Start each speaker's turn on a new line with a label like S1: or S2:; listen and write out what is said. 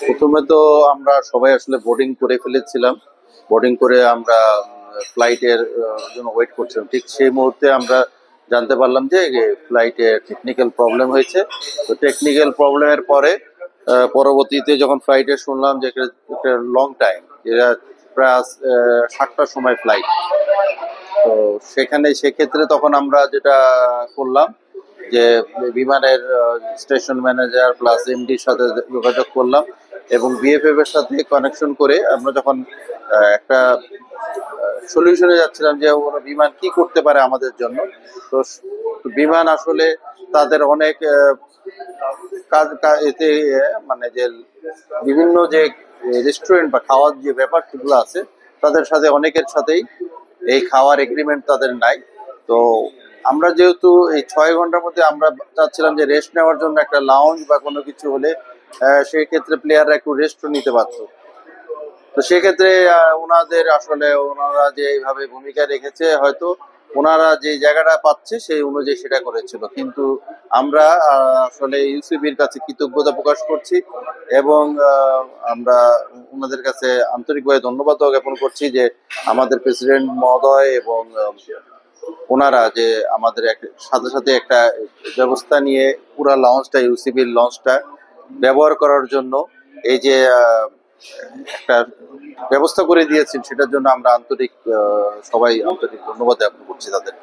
S1: প্রথমে তো আমরা সবাই আসলে বোর্ডিং করে ফেলেছিলাম। বোর্ডিং করে আমরা ফ্লাইটের জন্য ওয়েট করছিলাম। ঠিক সেই মুহূর্তে আমরা জানতে পারলাম যে ফ্লাইটে টেকনিক্যাল প্রবলেম হয়েছে। তো টেকনিক্যাল প্রবলেমের পরে পরবর্তীতে যখন ফ্লাইটে শুনলাম যে একটা লং টাইম, যেটা প্রায় 7টার সময় ফ্লাইট। তো সেক্ষেত্রে তখন আমরা যেটা করলাম যে বিমানের স্টেশন ম্যানেজার প্লাস এমডির সাথে যোগাযোগ করলাম এবং বিএফএফ এর সাথে কানেকশন করে আমরা যখন একটা সলিউশনে যাচ্ছিলাম যে ওরা বিমান কি করতে পারে আমাদের জন্য। তো বিমান আসলে তাদের অনেক এতে মানে যে বিভিন্ন যে রেস্টুরেন্ট বা খাওয়ার যে ব্যাপারগুলো আছে তাদের সাথে অনেকের সাথেই এই খাওয়ার এগ্রিমেন্ট তাদের নাই। তো আমরা যেহেতু এই 6 ঘন্টার মধ্যে আমরা চাচ্ছিলাম যে রেস্ট নেওয়ার জন্য একটা লাউঞ্জ বা কোনো কিছু হলে সেই ক্ষেত্রে প্লেয়াররা একটু রেস্টও নিতে পারতো। তো সেক্ষেত্রে ওনাদের আসলে ওনারা যে এইভাবে ভূমিকা রেখেছে, হয়তো ওনারা যে জায়গাটা পাচ্ছে সেই অনুযায়ী সেটা করেছিল, কিন্তু আমরা আসলে ইউসিবির কাছে কৃতজ্ঞতা প্রকাশ করছি এবং আমরা ওনাদের কাছে আন্তরিকভাবে ধন্যবাদ জ্ঞাপন করছি যে আমাদের প্রেসিডেন্ট মহোদয় এবং ওনারা যে আমাদের সাথে সাথে একটা ব্যবস্থা নিয়ে পুরা লঞ্চটা, ইউসিবির লঞ্চটা ব্যবহার করার জন্য এই যে একটা ব্যবস্থা করে দিয়েছেন, সেটার জন্য আমরা সবাই আন্তরিক ধন্যবাদ জ্ঞাপন করছি তাদের।